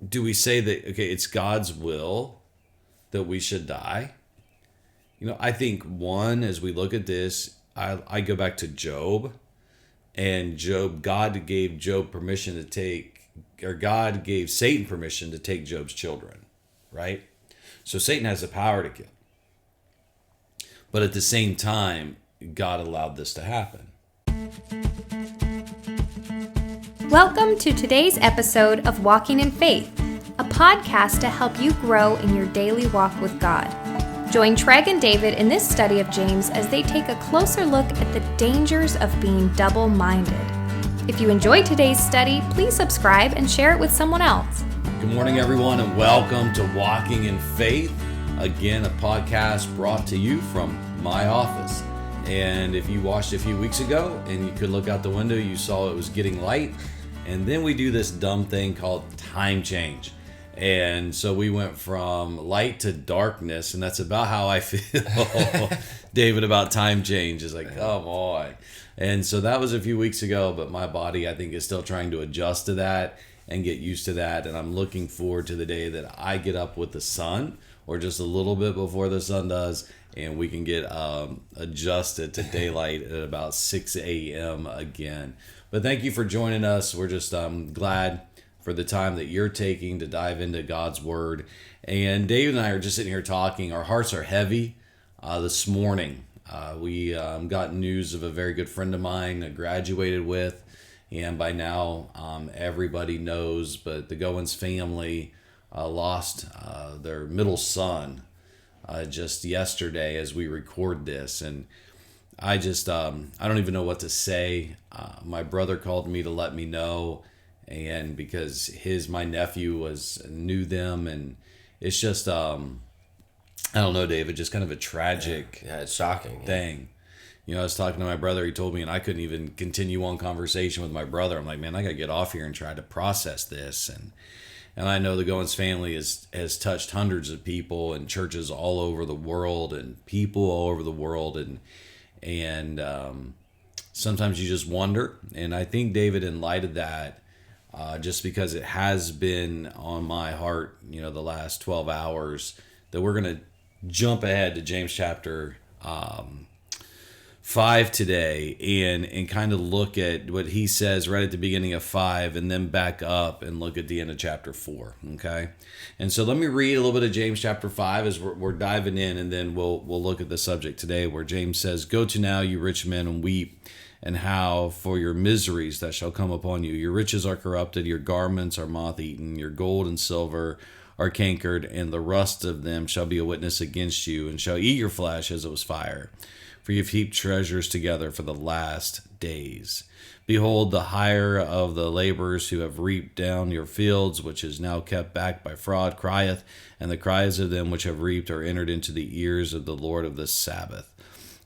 do we say that, okay, it's God's will that we should die? I think one, as we look at this, I go back to Job. And God gave Job permission to take, or God gave Satan permission to take Job's children, right? So Satan has the power to kill. But at the same time, God allowed this to happen. Welcome to today's episode of Walking in Faith, a podcast to help you grow in your daily walk with God. Join Treg and David in this study of James as they take a closer look at the dangers of being double-minded. If you enjoyed today's study, please subscribe and share it with someone else. Good morning, everyone, and welcome to Walking in Faith. Again, a podcast brought to you from my office. And if you watched a few weeks ago and you could look out the window, you saw it was getting light. And then we do this dumb thing called time change. And so we went from light to darkness, and that's about how I feel, David, about time change. Is like, oh boy. And so that was a few weeks ago, but my body, I think, is still trying to adjust to that and get used to that. And I'm looking forward to the day that I get up with the sun, or just a little bit before the sun does, and we can get adjusted to daylight at about 6 a.m. again. But thank you for joining us. We're just glad for the time that you're taking to dive into God's Word. And David and I are just sitting here talking. Our hearts are heavy this morning. We got news of a very good friend of mine I graduated with. And by now, everybody knows, but the Goins family lost their middle son just yesterday as we record this. And I just, I don't even know what to say. My brother called me to let me know. And because my nephew knew them, and it's just, I don't know, David, just kind of a tragic yeah, it's shocking thing. I was talking to my brother, he told me, and I couldn't even continue on conversation with my brother. I'm like, man, I got to get off here and try to process this. And I know the Goins family has touched hundreds of people and churches all over the world and people all over the world. And sometimes you just wonder. And I think, David, in light of that, just because it has been on my heart, the last 12 hours, that we're going to jump ahead to James chapter 5 today and kind of look at what he says right at the beginning of 5 and then back up and look at the end of chapter 4, okay? And so let me read a little bit of James chapter 5 as we're diving in, and then we'll look at the subject today where James says, "Go to now, you rich men, and weep, and how for your miseries that shall come upon you. Your riches are corrupted, your garments are moth-eaten, your gold and silver are cankered, and the rust of them shall be a witness against you, and shall eat your flesh as it was fire. For you've heaped treasures together for the last days. Behold, the hire of the laborers who have reaped down your fields, which is now kept back by fraud, crieth, and the cries of them which have reaped are entered into the ears of the Lord of the Sabbath.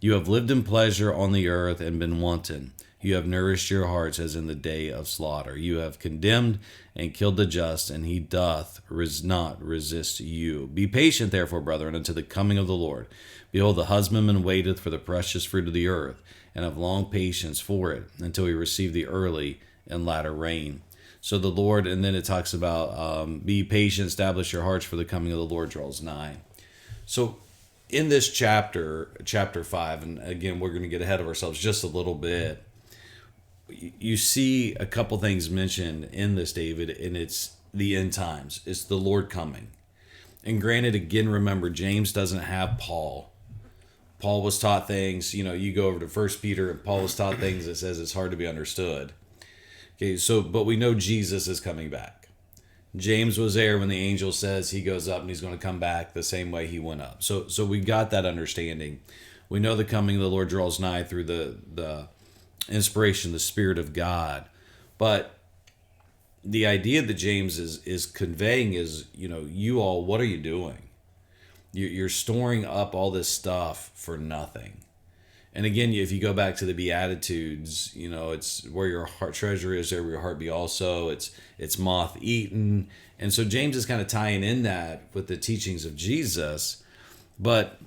You have lived in pleasure on the earth and been wanton. You have nourished your hearts as in the day of slaughter. You have condemned and killed the just, and he doth not resist you. Be patient, therefore, brethren, unto the coming of the Lord. Behold, the husbandman waiteth for the precious fruit of the earth, and have long patience for it, until we receive the early and latter rain." So the Lord, and then it talks about, be patient, establish your hearts, for the coming of the Lord draws nigh. So in this chapter 5, and again, we're going to get ahead of ourselves just a little bit, you see a couple things mentioned in this, David, and it's the end times. It's the Lord coming. And granted, again, remember, James doesn't have Paul. Paul was taught things, you go over to 1 Peter, and Paul was taught things that says it's hard to be understood. Okay, but we know Jesus is coming back. James was there when the angel says he goes up and he's going to come back the same way he went up. So we got that understanding. We know the coming of the Lord draws nigh through the inspiration, the Spirit of God. But the idea that James is conveying is, you all, what are you doing? You're storing up all this stuff for nothing. And again, if you go back to the Beatitudes, it's where your heart treasure is, there will your heart be also. It's moth-eaten. And so James is kind of tying in that with the teachings of Jesus. But,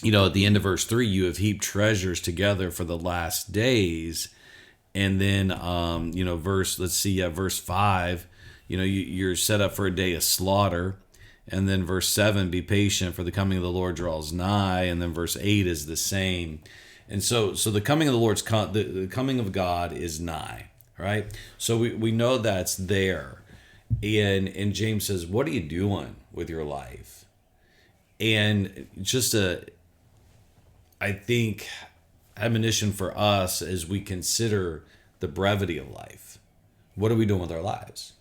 at the end of verse 3, you have heaped treasures together for the last days. And then, verse 5, you're set up for a day of slaughter. And then verse 7, be patient, for the coming of the Lord draws nigh. And then verse 8 is the same. And so the coming of the Lord's the coming of God is nigh, right? So we know that's there. And James says, what are you doing with your life? And just I think, admonition for us as we consider the brevity of life. What are we doing with our lives?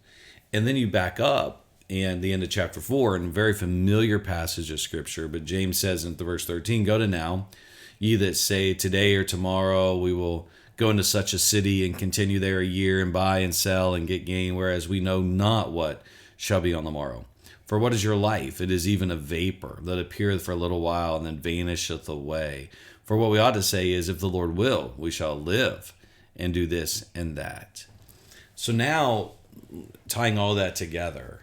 And then you back up and the end of chapter 4, and a very familiar passage of scripture, but James says in verse 13, go to now, ye that say today or tomorrow we will go into such a city and continue there a year and buy and sell and get gain, whereas we know not what shall be on the morrow. For what is your life? It is even a vapor that appeareth for a little while and then vanisheth away. For what we ought to say is, if the Lord will, we shall live and do this and that. So now, tying all that together,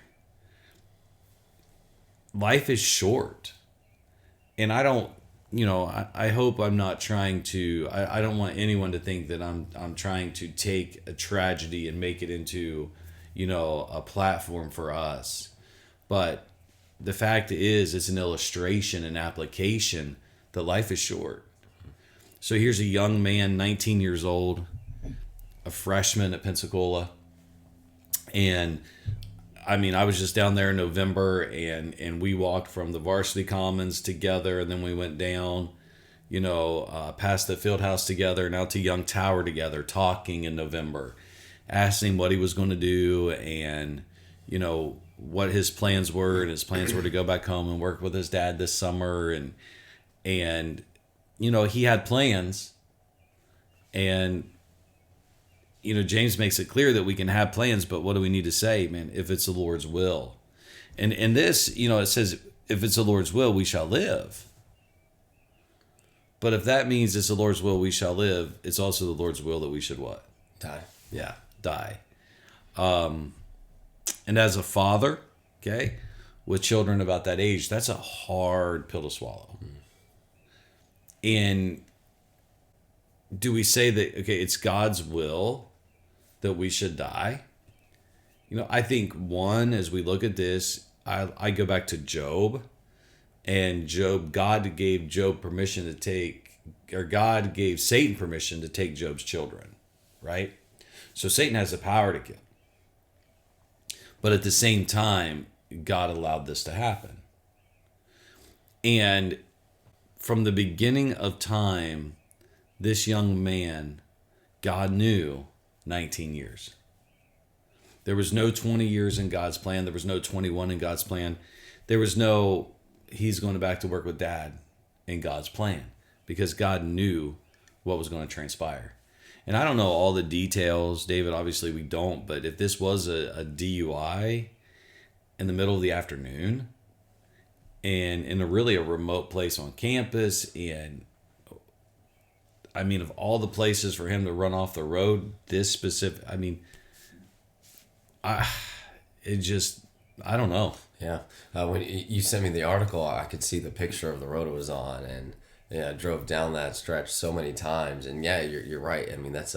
life is short. And I don't, I hope I'm not trying to, I don't want anyone to think that I'm trying to take a tragedy and make it into, a platform for us. But the fact is, it's an illustration, an application that life is short. So here's a young man, 19 years old, a freshman at Pensacola. And I was just down there in November, and we walked from the varsity commons together, and then we went down, past the field house together and out to Young Tower together, talking in November, asking him what he was going to do and, what his plans were. And his plans were to go back home and work with his dad this summer. And he had plans. And James makes it clear that we can have plans, but what do we need to say, man? If it's the Lord's will. And this, it says, if it's the Lord's will, we shall live. But if that means it's the Lord's will, we shall live, it's also the Lord's will that we should what? Die. Yeah, die. And as a father, okay, with children about that age, that's a hard pill to swallow. And do we say that, okay, it's God's will that we should die? I think as we look at this, I go back to Job. And God gave Job permission to take, or God gave Satan permission to take Job's children, right? So Satan has the power to kill. But at the same time, God allowed this to happen. And from the beginning of time, this young man, God knew 19 years. There was no 20 years in God's plan. There was no 21 in God's plan. There was no, he's going back to work with dad in God's plan, because God knew what was going to transpire. And I don't know all the details, David, obviously we don't, but if this was a DUI in the middle of the afternoon and in a remote place on campus, and of all the places for him to run off the road, this specific, I don't know. Yeah. When you sent me the article, I could see the picture of the road it was on, and I drove down that stretch so many times. And yeah, you're right. I think it's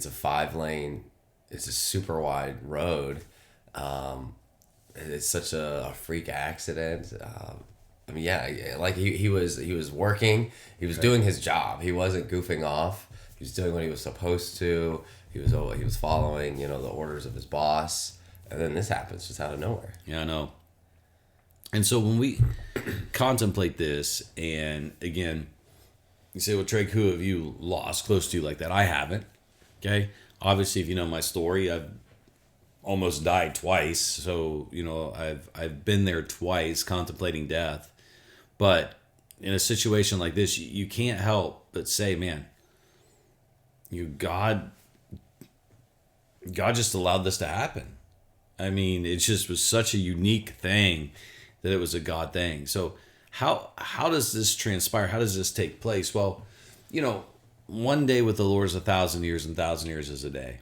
a 5-lane, it's a super wide road. It's such a freak accident. Like he was working, he was doing his job. He wasn't goofing off. He was doing what he was supposed to. He was following, the orders of his boss. And then this happens just out of nowhere. Yeah, I know. And so when we contemplate this, and again, you say, well, Treg, who have you lost close to you like that? I haven't. Okay. Obviously, if you know my story, I've almost died twice. So, I've been there twice contemplating death. But in a situation like this, you can't help but say, man, God just allowed this to happen. It just was such a unique thing that it was a God thing. So how does this transpire? How does this take place? Well, one day with the Lord is 1,000 years, and 1,000 years is a day.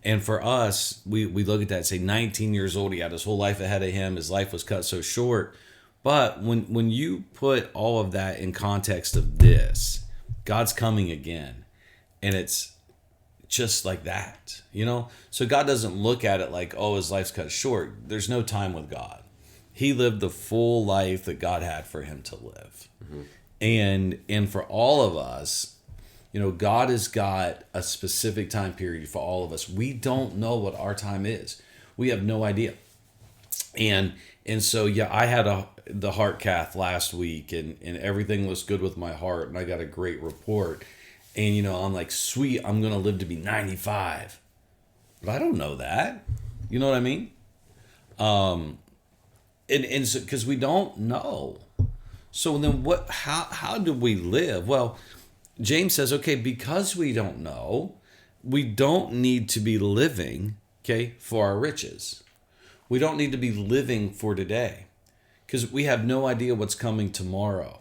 And for us, we look at that and say 19 years old, he had his whole life ahead of him. His life was cut so short. But when you put all of that in context of this, God's coming again. And it's just like that, you know? So God doesn't look at it like, oh, his life's cut short. There's no time with God. He lived the full life that God had for him to live. Mm-hmm. And for all of us, you know, God has got a specific time period for all of us. We don't know what our time is. We have no idea. And so, yeah, I had the heart cath last week, and everything was good with my heart, and I got a great report. And, you know, I'm like, sweet, I'm going to live to be 95. But I don't know that. You know what I mean? And so, because we don't know. So then how do we live? Well, James says, okay, because we don't know, we don't need to be living, okay, for our riches. We don't need to be living for today because we have no idea what's coming tomorrow.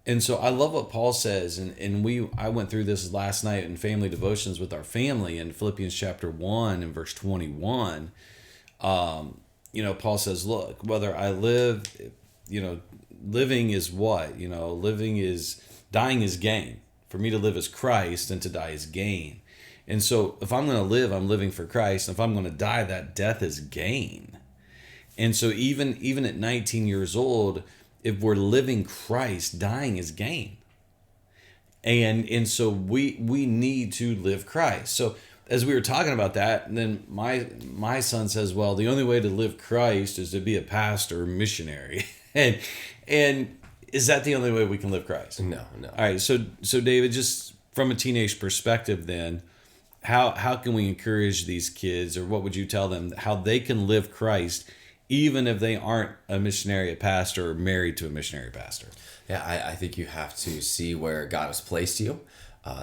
And so I love what Paul says, and I went through this last night in family devotions with our family in Philippians chapter 1 and verse 21. You know, Paul says, look, whether I live, you know, living is what? You know, dying is gain. For me to live is Christ, and to die is gain. And so if I'm going to live, I'm living for Christ. And if I'm going to die, that death is gain. And so even at 19 years old, if we're living Christ, dying is gain. And so we need to live Christ. So as we were talking about that, and then my son says, well, the only way to live Christ is to be a pastor or missionary. and is that the only way we can live Christ? No. All right. So David, just from a teenage perspective then, how can we encourage these kids, or what would you tell them how they can live Christ even if they aren't a missionary, a pastor, or married to a missionary pastor? Yeah, I think you have to see where God has placed you.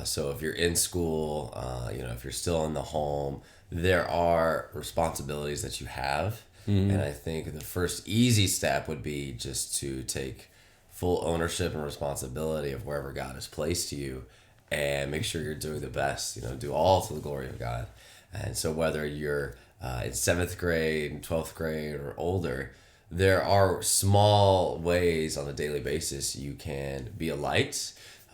So if you're in school, you know, if you're still in the home, there are responsibilities that you have. Mm-hmm. And I think the first easy step would be just to take full ownership and responsibility of wherever God has placed you, and make sure you're doing the best, you know, do all to the glory of God. And so whether you're in 7th grade, 12th grade, or older, there are small ways on a daily basis you can be a light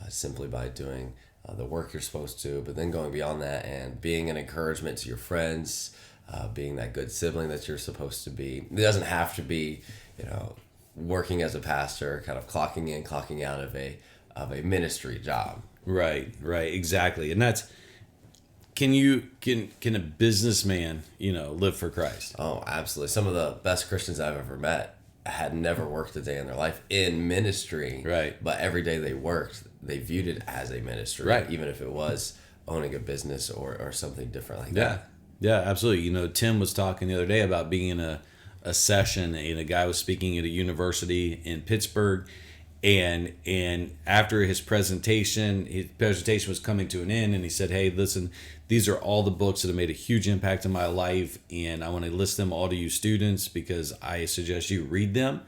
simply by doing the work you're supposed to, but then going beyond that and being an encouragement to your friends, being that good sibling that you're supposed to be. It doesn't have to be, you know, working as a pastor, kind of clocking in, clocking out of a ministry job. Right, exactly. And that's, can a businessman, you know, live for Christ? Oh, absolutely. Some of the best Christians I've ever met had never worked a day in their life in ministry. Right. But every day they worked, they viewed it as a ministry. Right. Even if it was owning a business or something different like that. Yeah, absolutely. You know, Tim was talking the other day about being in a session, and a guy was speaking at a university in Pittsburgh, and after his presentation was coming to an end, and he said, hey, listen, these are all the books that have made a huge impact in my life, and I want to list them all to you students because I suggest you read them.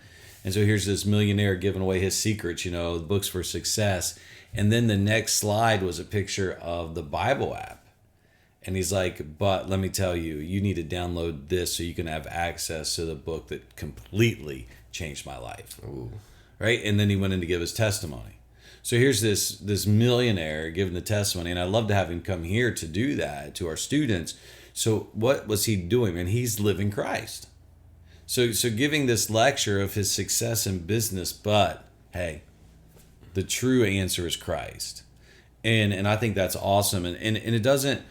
And so here's this millionaire giving away his secrets, you know, the books for success. And then the next slide was a picture of the Bible app. And he's like, but let me tell you, you need to download this so you can have access to the book that completely changed my life. Ooh. Right? And then he went in to give his testimony. So here's this millionaire giving the testimony, and I'd love to have him come here to do that to our students. So what was he doing? And he's living Christ. So giving this lecture of his success in business, but hey, the true answer is Christ. And I think that's awesome. And it doesn't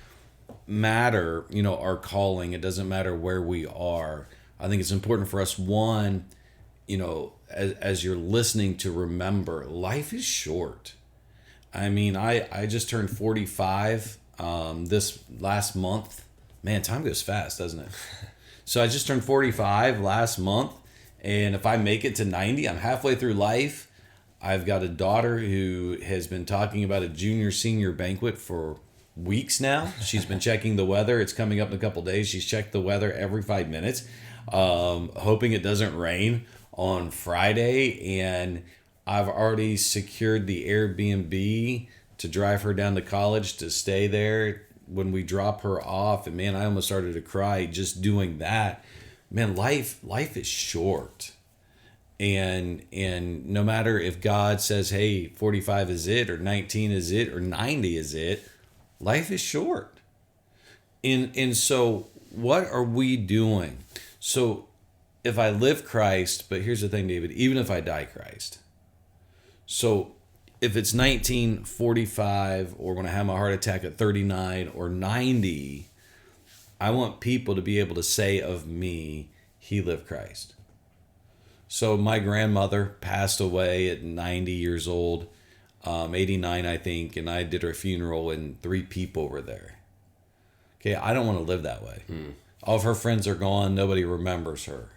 matter, you know, our calling. It doesn't matter where we are. I think it's important for us, one, you know, as you're listening, to remember life is short. I mean, I just turned 45 this last month. Man, time goes fast, doesn't it? So I just turned 45 last month, and if I make it to 90, I'm halfway through life. I've got a daughter who has been talking about a junior-senior banquet for weeks now. She's been checking the weather. It's coming up in a couple days. She's checked the weather every 5 minutes, hoping it doesn't rain on Friday. And I've already secured the Airbnb to drive her down to college to stay there when we drop her off. And man, I almost started to cry just doing that. Man, life is short. And no matter if God says, hey, 45 is it, or 19 is it, or 90 is it, life is short. And so what are we doing? So if I live Christ, but here's the thing, David, even if I die Christ. So if it's 1945 or when I have my heart attack at 39 or 90, I want people to be able to say of me, he lived Christ. So my grandmother passed away at 90 years old, 89, I think, and I did her funeral and 3 people were there. Okay, I don't want to live that way. All of her friends are gone. Nobody remembers her.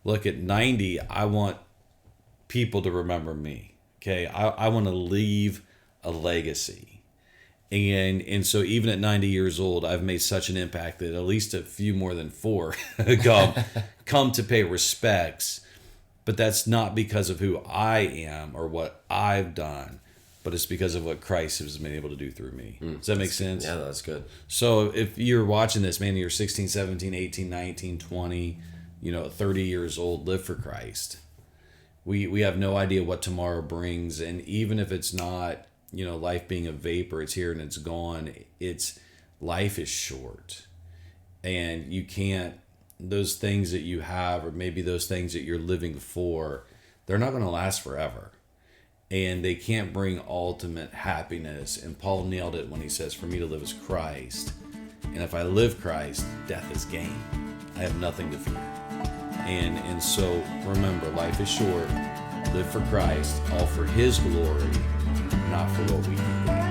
Look, at 90, I want people to remember me. Okay, I want to leave a legacy. And so even at 90 years old, I've made such an impact that at least a few more than 4 come to pay respects. But that's not because of who I am or what I've done, but it's because of what Christ has been able to do through me. Does that make sense? Yeah, that's good. So if you're watching this, man, you're 16, 17, 18, 19, 20, 30 years old, live for Christ. We have no idea what tomorrow brings. And even if it's not, life being a vapor, it's here and it's gone. Life is short. And you can't, those things that you have, or maybe those things that you're living for, they're not going to last forever. And they can't bring ultimate happiness. And Paul nailed it when he says, for me to live is Christ. And if I live Christ, death is gain. I have nothing to fear. And so remember, life is short. Live for Christ, all for his glory, not for what we can gain.